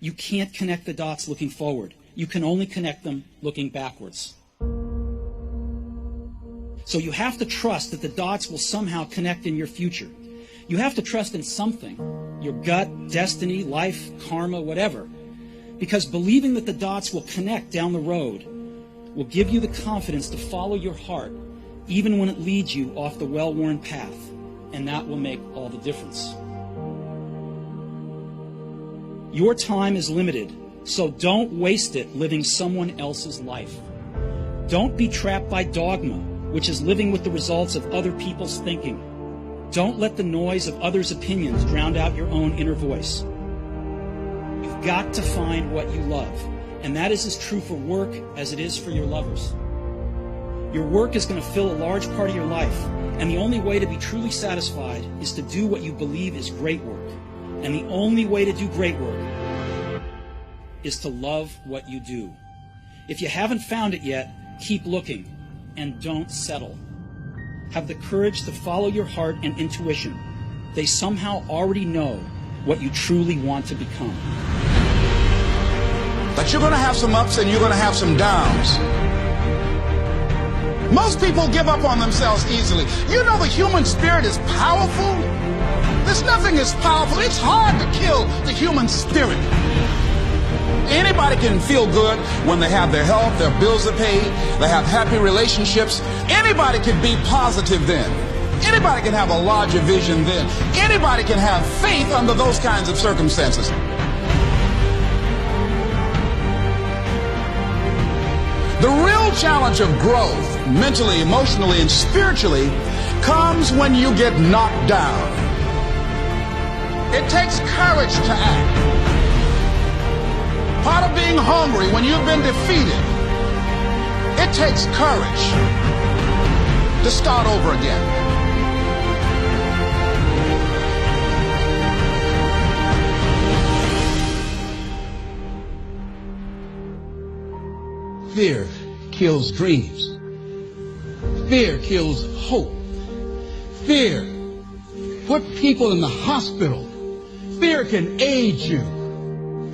You can't connect the dots looking forward. You can only connect them looking backwards. So you have to trust that the dots will somehow connect in your future. You have to trust in something, your gut, destiny, life, karma, whatever. Because believing that the dots will connect down the road will give you the confidence to follow your heart, even when it leads you off the well-worn path. And that will make all the difference. Your time is limited, so don't waste it living someone else's life. Don't be trapped by dogma, which is living with the results of other people's thinking. Don't let the noise of others' opinions drown out your own inner voice. You've got to find what you love, and that is as true for work as it is for your lovers. Your work is going to fill a large part of your life, and the only way to be truly satisfied is to do what you believe is great work. And the only way to do great work is to love what you do. If you haven't found it yet, keep looking and don't settle. Have the courage to follow your heart and intuition. They somehow already know what you truly want to become. But you're going to have some ups and you're going to have some downs. Most people give up on themselves easily. You know the human spirit is powerful. There's nothing as powerful. It's hard to kill the human spirit. Anybody can feel good when they have their health, their bills are paid, they have happy relationships. Anybody can be positive then. Anybody can have a larger vision then. Anybody can have faith under those kinds of circumstances. The real challenge of growth, mentally, emotionally, and spiritually, comes when you get knocked down. It takes courage to act. Part of being hungry when you've been defeated, it takes courage to start over again. Fear kills dreams. Fear kills hope. Fear put people in the hospital. Fear can aid you,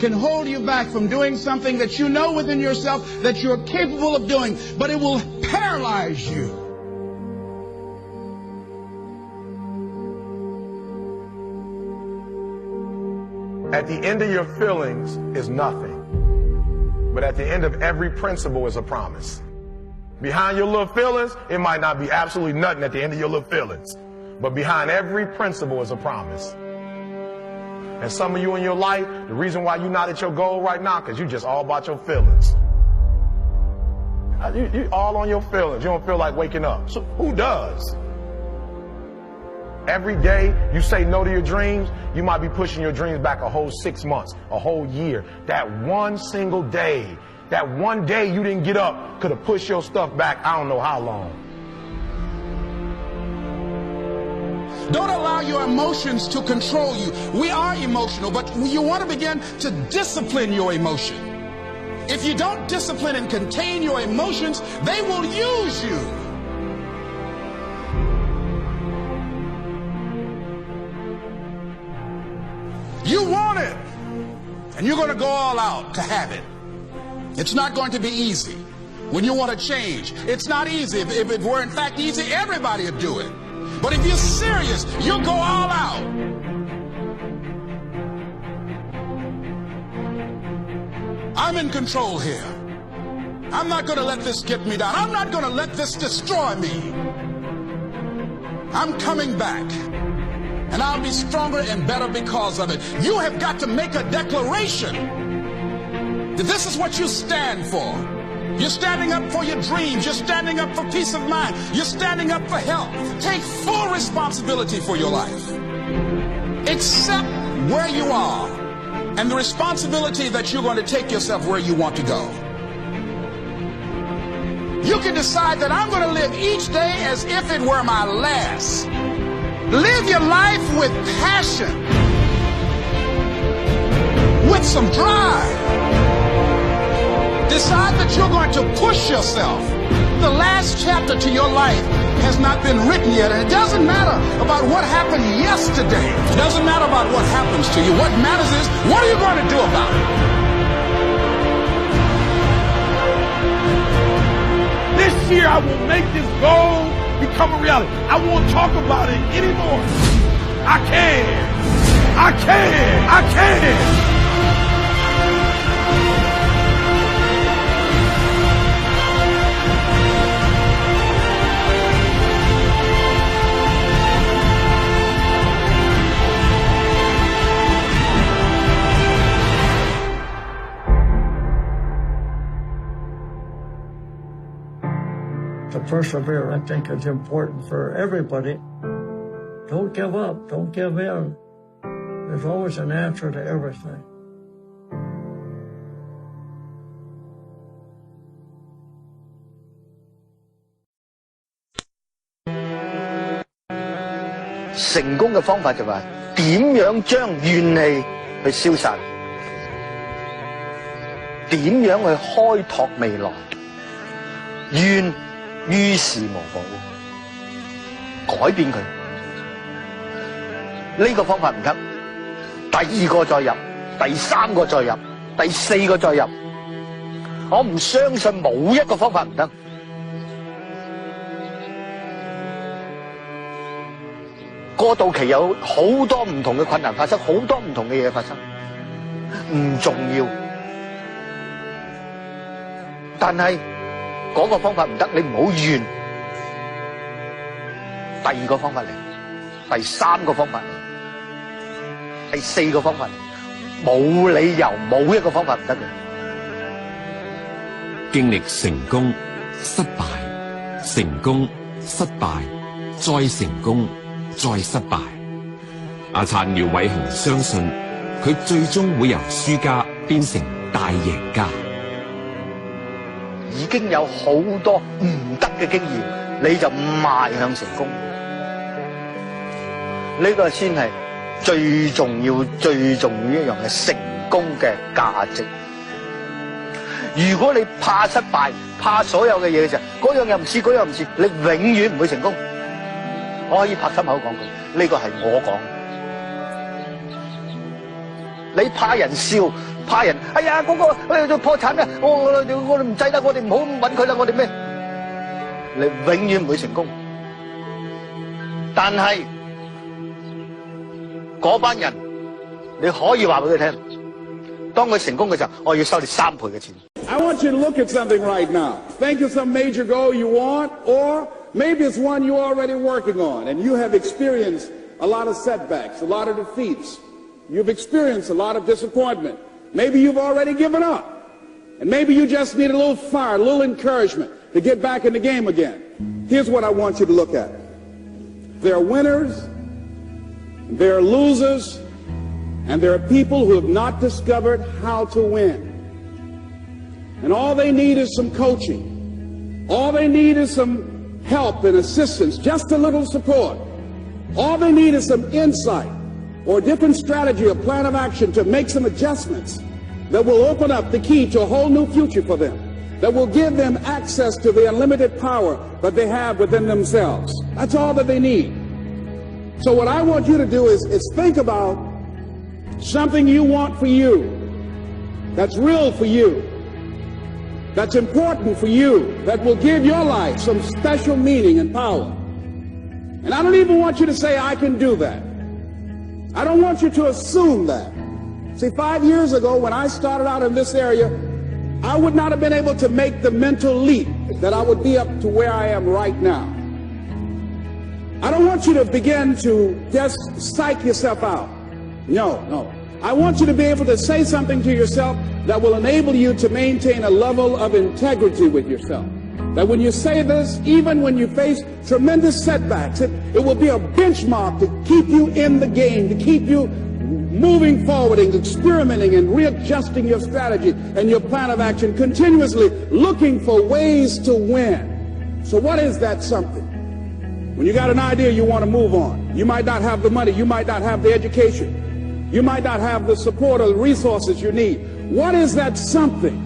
can hold you back from doing something that you know within yourself that you're capable of doing, but it will paralyze you. At the end of your feelings is nothing, but at the end of every principle is a promise. Behind your little feelings, it might not be absolutely nothing at the end of your little feelings, but behind every principle is a promise. And some of you in your life, the reason why you're not at your goal right now, because you just all about your feelings. You all on your feelings. You don't feel like waking up. So who does? Every day you say no to your dreams, you might be pushing your dreams back a whole 6 months, a whole year. That one single day, that one day you didn't get up could have pushed your stuff back I don't know how long. Don't allow your emotions to control you. We are emotional, but you want to begin to discipline your emotion. If you don't discipline and contain your emotions, they will use you. You want it, and you're going to go all out to have it. It's not going to be easy. When you want to change, it's not easy. If it were in fact easy, everybody would do it. But if you're serious, you'll go all out. I'm in control here. I'm not going to let this get me down. I'm not going to let this destroy me. I'm coming back. And I'll be stronger and better because of it. You have got to make a declaration that this is what you stand for. You're standing up for your dreams. You're standing up for peace of mind. You're standing up for health. Take full responsibility for your life. Accept where you are and the responsibility that you're going to take yourself where you want to go. You can decide that I'm going to live each day as if it were my last. Live your life with passion, with some drive. Decide that you're going to push yourself. The last chapter to your life has not been written yet, and it doesn't matter about what happened yesterday. It doesn't matter about what happens to you. What matters is, what are you going to do about it? I will make this goal become a reality. I won't talk about it anymore. I can. I can. I can. To persevere, I think, is important for everybody. Don't give up. Don't give in. There's always an answer to everything.成功嘅方法就係點樣將怨氣去消散，點樣去開拓未來，怨於事無補，改變佢。呢個方法唔得，第二個再入，第三個再入，第四個再入。我唔相信冇一個方法唔得。過渡期有好多唔同嘅困難發生，好多唔同嘅嘢發生，唔重要。但係嗰個方法唔得，你唔好怨。第二個方法嚟，第三個方法嚟，第四個方法嚟，冇理由冇一個方法唔得嘅。經歷成功、失敗、成功、失敗，再成功。再失敗，阿燦廖偉雄相信佢最終會由輸家變成大贏家。已經有好多唔得嘅經驗，你就邁向成功。呢個先係最重要一樣嘅成功嘅價值。如果你怕失敗，怕所有嘅嘢嘅時候，嗰樣又唔似，嗰樣唔似，你永遠唔會成功。我可以拍心口講句，呢個係我講。你怕人笑，怕人，哎呀嗰個破產啊！我哋唔制得，我哋唔好揾佢啦，我哋咩？你永遠唔會成功。但係嗰班人，你可以話俾佢聽，當佢成功嘅時候，我要收你3倍嘅錢。I want you to look at something right now. Think of some major goal you want, or maybe it's one you're already working on, and you have experienced a lot of setbacks, a lot of defeats. You've experienced a lot of disappointment. Maybe you've already given up. And maybe you just need a little fire, a little encouragement to get back in the game again. Here's what I want you to look at. There are winners, there are losers, and there are people who have not discovered how to win. And all they need is some coaching. All they need is some help and assistance, just a little support. All they need is some insight or a different strategy or plan of action to make some adjustments that will open up the key to a whole new future for them, that will give them access to the unlimited power that they have within themselves. That's all that they need. So what I want you to do is think about something you want for you, that's real for you, that's important for you, that will give your life some special meaning and power. And I don't even want you to say, I can do that. I don't want you to assume that. See, 5 years ago, when I started out in this area, I would not have been able to make the mental leap that I would be up to where I am right now. I don't want you to begin to just psych yourself out. No. I want you to be able to say something to yourself that will enable you to maintain a level of integrity with yourself. That when you say this, even when you face tremendous setbacks, it will be a benchmark to keep you in the game, to keep you moving forward and experimenting and readjusting your strategy and your plan of action, continuously looking for ways to win. So what is that something? When you got an idea, you want to move on. You might not have the money. You might not have the education. You might not have the support or the resources you need. What is that something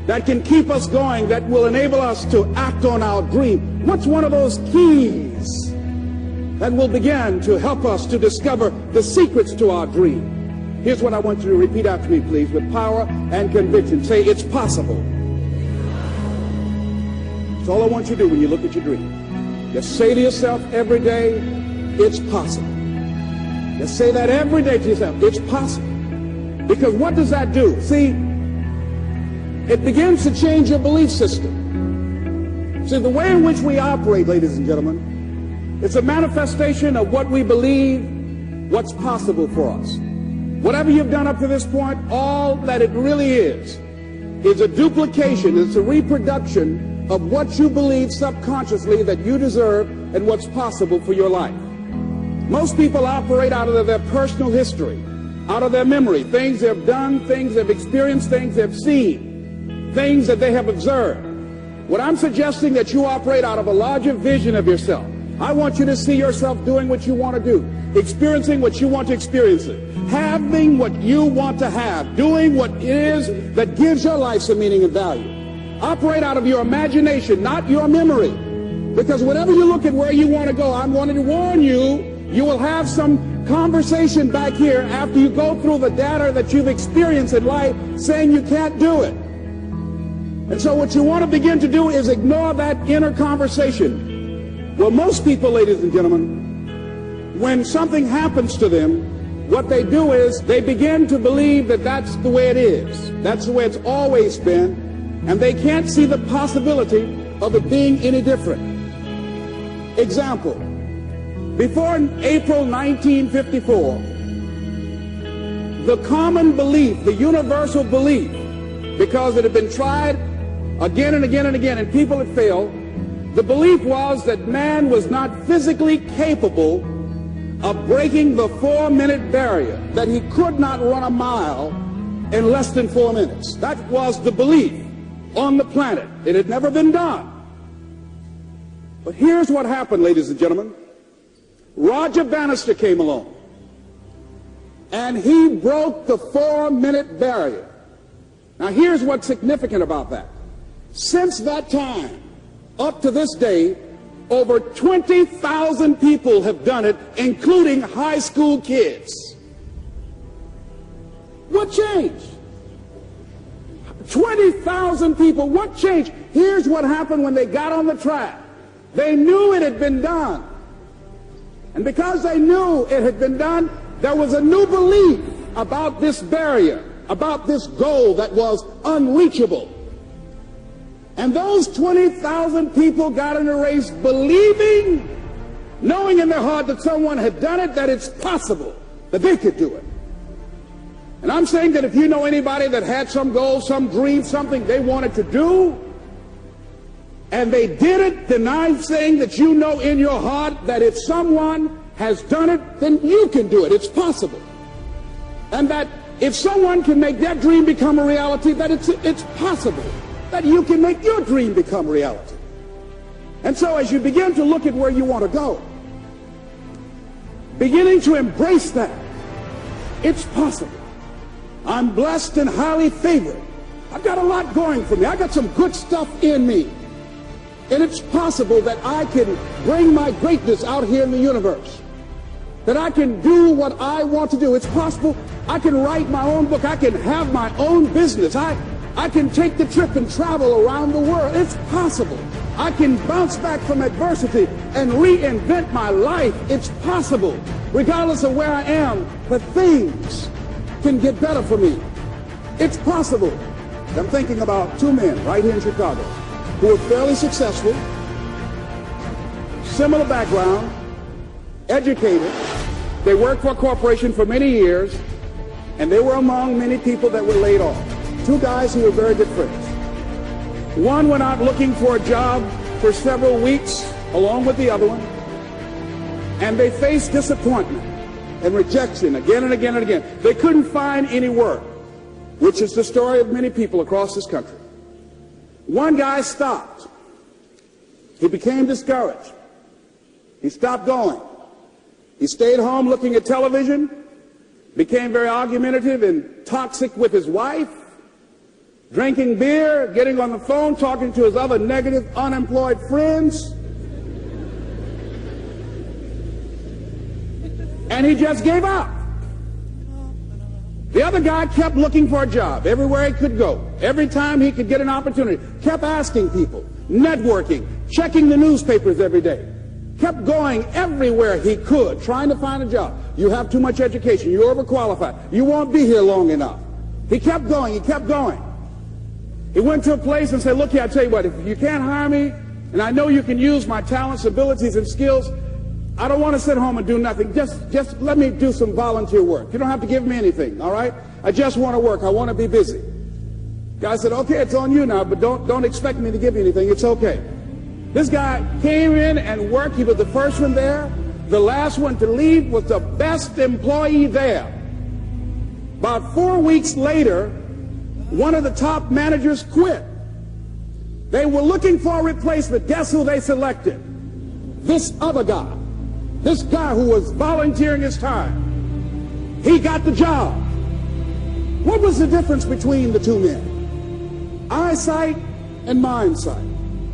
that can keep us going, that will enable us to act on our dream? What's one of those keys that will begin to help us to discover the secrets to our dream? Here's what I want you to repeat after me, please, with power and conviction. Say, it's possible. That's all I want you to do when you look at your dream. Just say to yourself every day, it's possible. Just say that every day to yourself, it's possible. Because what does that do? See, it begins to change your belief system. See, the way in which we operate, ladies and gentlemen, it's a manifestation of what we believe, what's possible for us. Whatever you've done up to this point, all that it really is a duplication, it's a reproduction of what you believe subconsciously that you deserve and what's possible for your life. Most people operate out of their personal history, out of their memory, things they've done, things they've experienced, things they've seen, things that they have observed. What I'm suggesting that you operate out of a larger vision of yourself. I want you to see yourself doing what you want to do, experiencing what you want to experience, having what you want to have, doing what it is that gives your life some meaning and value. Operate out of your imagination, not your memory. Because whenever you look at where you want to go, I'm wanting to warn you, you will have some conversation back here after you go through the data that you've experienced in life saying you can't do it. And so what you want to begin to do is ignore that inner conversation. Well, most people, ladies and gentlemen, when something happens to them, what they do is they begin to believe that that's the way it is. That's the way it's always been. And they can't see the possibility of it being any different. Example. Before April 1954, the common belief, the universal belief, because it had been tried again and again and again, and people had failed, the belief was that man was not physically capable of breaking the 4-minute barrier, that he could not run a mile in less than 4 minutes. That was the belief on the planet. It had never been done. But here's what happened, ladies and gentlemen. Roger Bannister came along, and he broke the 4-minute barrier. Now, here's what's significant about that. Since that time, up to this day, over 20,000 people have done it, including high school kids. What changed? 20,000 people. What changed? Here's what happened when they got on the track. They knew it had been done. And because they knew it had been done, there was a new belief about this barrier, about this goal that was unreachable. And those 20,000 people got in a race believing, knowing in their heart that someone had done it, that it's possible, that they could do it. And I'm saying that if you know anybody that had some goal, some dream, something they wanted to do, and they did it, then I'm saying that you know in your heart that if someone has done it, then you can do it. It's possible. And that if someone can make their dream become a reality, that it's possible that you can make your dream become reality. And so as you begin to look at where you want to go, beginning to embrace that, it's possible. I'm blessed and highly favored. I've got a lot going for me. I got some good stuff in me. And it's possible that I can bring my greatness out here in the universe. That I can do what I want to do. It's possible I can write my own book. I can have my own business. I can take the trip and travel around the world. It's possible. I can bounce back from adversity and reinvent my life. It's possible. Regardless of where I am, that things can get better for me. It's possible. I'm thinking about two men right here in Chicago who were fairly successful, similar background, educated. They worked for a corporation for many years, and they were among many people that were laid off. Two guys who were very good friends. One went out looking for a job for several weeks along with the other one, and they faced disappointment and rejection again and again and again. They couldn't find any work, which is the story of many people across this country. One guy stopped. He became discouraged. He stopped going. He stayed home looking at television, became very argumentative and toxic with his wife, drinking beer, getting on the phone, talking to his other negative, unemployed friends. And he just gave up. The other guy kept looking for a job everywhere he could go. Every time he could get an opportunity, kept asking people, networking, checking the newspapers every day. Kept going everywhere he could, trying to find a job. You have too much education. You're overqualified. You won't be here long enough. He kept going. He kept going. He went to a place and said, look here, I tell you what, if you can't hire me, and I know you can use my talents, abilities, and skills, I don't want to sit home and do nothing. Just let me do some volunteer work. You don't have to give me anything, all right? I just want to work. I want to be busy. Guy said, okay, it's on you now, but don't expect me to give you anything. It's okay. This guy came in and worked. He was the first one there. The last one to leave was the best employee there. About 4 weeks later, one of the top managers quit. They were looking for a replacement. Guess who they selected? This other guy. This guy who was volunteering his time. He got the job. What was the difference between the two men? Eyesight and mindsight.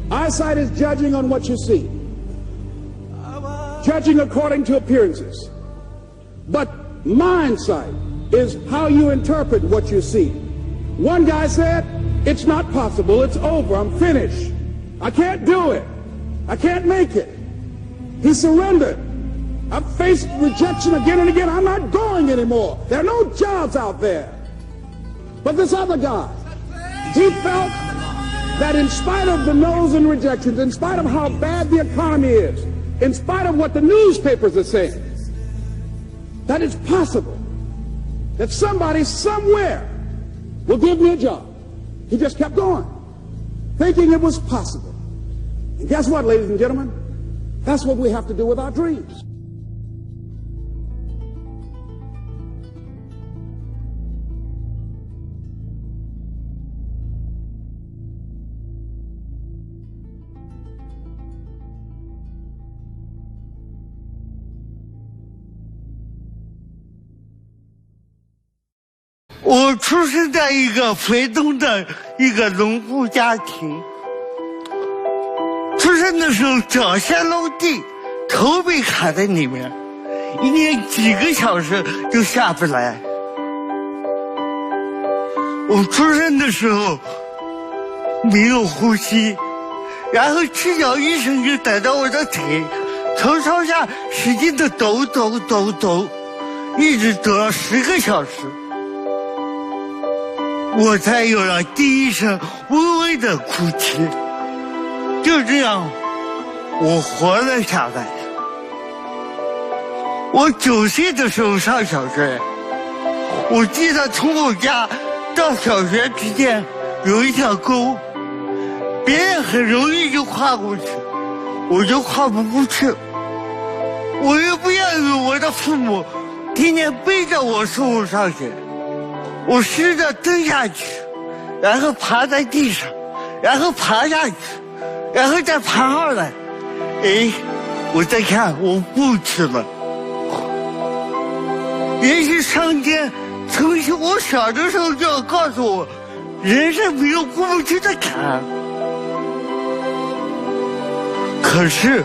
Eyesight is judging on what you see. Judging according to appearances. But mindsight is how you interpret what you see. One guy said, it's not possible, it's over, I'm finished. I can't do it. I can't make it. He surrendered. I've faced rejection again and again. I'm not going anymore. There are no jobs out there. But this other guy, he felt that in spite of the no's and rejections, in spite of how bad the economy is, in spite of what the newspapers are saying, that it's possible that somebody somewhere will give me a job. He just kept going, thinking it was possible. And guess what, ladies and gentlemen? That's what we have to do with our dreams.我出生在一个肥东的一个农户家庭，出生的时候脚下落地，头被卡在里面，一连几个小时就下不来。我出生的时候没有呼吸，然后赤脚医生就逮到我的腿，从上下使劲的抖，一直抖了10个小时。我才有了第一声微微的哭泣，就这样，我活了下来。我9岁的时候上小学，我记得从我家到小学之间有一条沟，别人很容易就跨过去，我就跨不过去。我又不要有我的父母天天背着我送我上学。我试着蹲下去，然后爬在地上，然后爬下去，然后再爬上来。哎，我再看，我不去了。也许上天从我小的时候就要告诉我，人生没有过不去的坎。可是，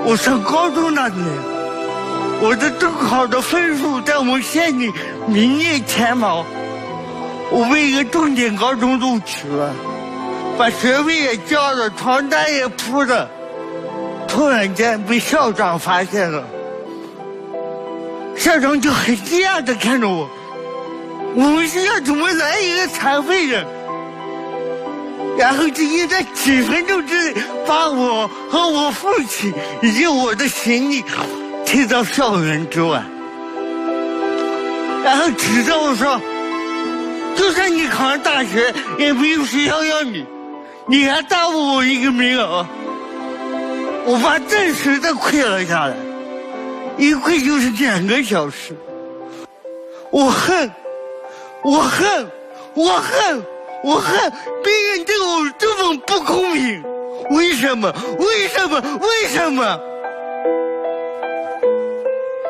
我上高中那年，我的中考的分数在我们县里名列前茅，我被一个重点高中录取了，把学费也交了，床单也铺了。突然间被校长发现了，校长就很惊讶地看着我，我们学校怎么来一个残废人？然后就应在几分钟之内把我和我父亲以及我的行李推到校园之外，然后指着我说，就算你考上大学也没有学校要你，你还耽误我一个名额。我把真实的跪了下来，一跪就是2个小时。我恨别人对我这么不公平，为什么？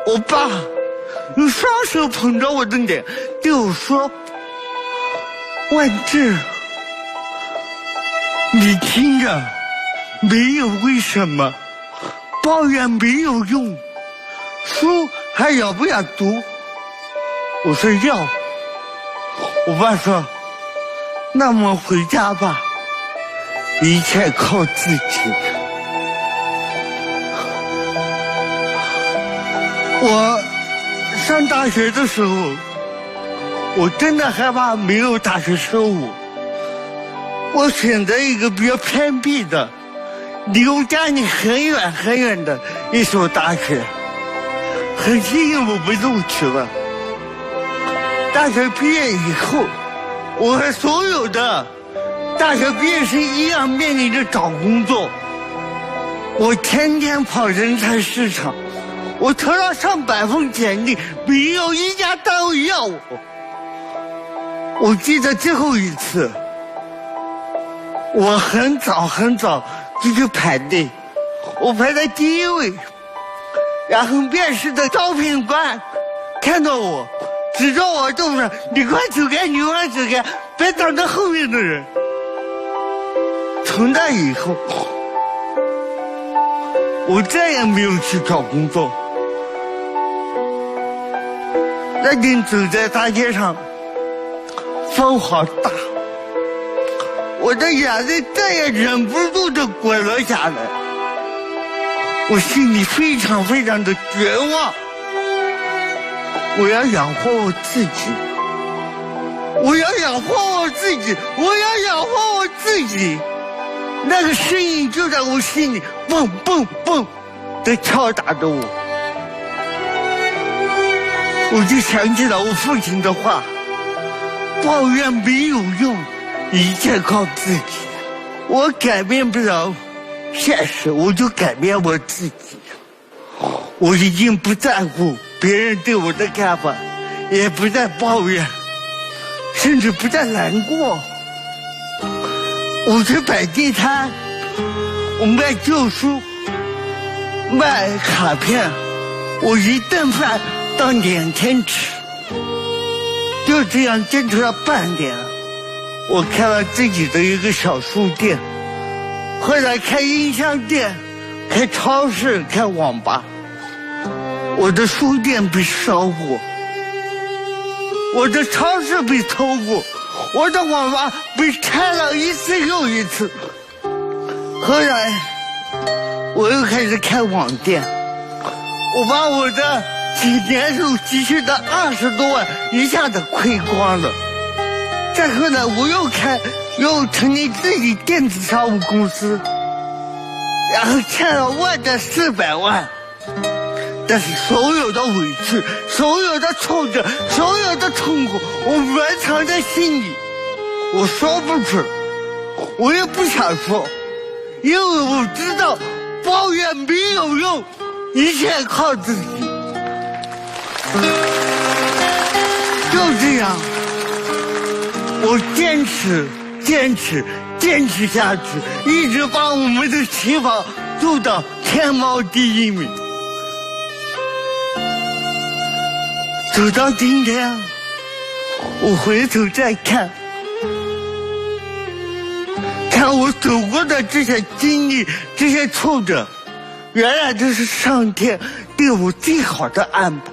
我爸用双手捧着我的脸对我说，万志，你听着，没有为什么，抱怨没有用，书还要不要读？我说要。我爸说，那么回家吧，一切靠自己。我上大学的时候，我真的害怕没有大学生活。我选择一个比较偏僻的，离我家里很远很远的一所大学。很幸运我被录取了。大学毕业以后，我和所有的大学毕业生一样面临着找工作。我天天跑人才市场，我投了上百份简历，没有一家单位要我。我记得最后一次，我很早就去排队，我排在第一位，然后面试的招聘官看到我，指着我就说：“你快走开，你快走开，别挡着后面的人。”从那以后，我再也没有去找工作。那天走在大街上，风好大，我的眼泪再也忍不住地滚了下来。我心里非常的绝望。我要养活我自己，我要养活我自己，我要养活我自己。那个声音就在我心里蹦蹦蹦地敲打着我。我就想起了我父亲的话：抱怨没有用，一切靠自己。我改变不了现实，我就改变我自己。我已经不在乎别人对我的看法，也不再抱怨，甚至不再难过。我去摆地摊，我卖旧书，卖卡片，我一顿饭当2天吃。就这样坚持了半年，我开了自己的一个小书店，后来开音像店，开超市，开网吧。我的书店被烧过，我的超市被偷过，我的网吧被拆了一次又一次。后来我又开始开网店，我把我的几年后积蓄的20多万一下子亏光了。再后来我又成立自己电子商务公司，然后欠了400万。但是所有的委屈，所有的挫折，所有的痛苦，我埋藏在心里，我说不出，我也不想说，因为我知道抱怨没有用，一切靠自己。就这样，我坚持下去，一直把我们的起跑做到天猫第1名。走到今天，我回头再看我走过的这些经历，这些挫折，原来这是上天对我最好的安排。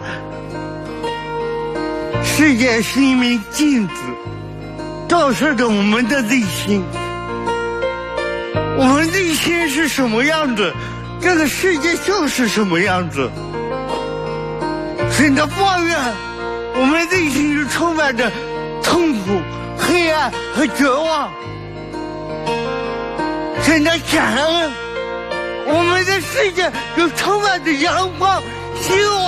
世界是一面镜子，照射着我们的内心。我们内心是什么样子，这个世界就是什么样子。选择抱怨，我们内心就充满着痛苦、黑暗和绝望；选择感恩，我们的世界就充满着阳光、希望。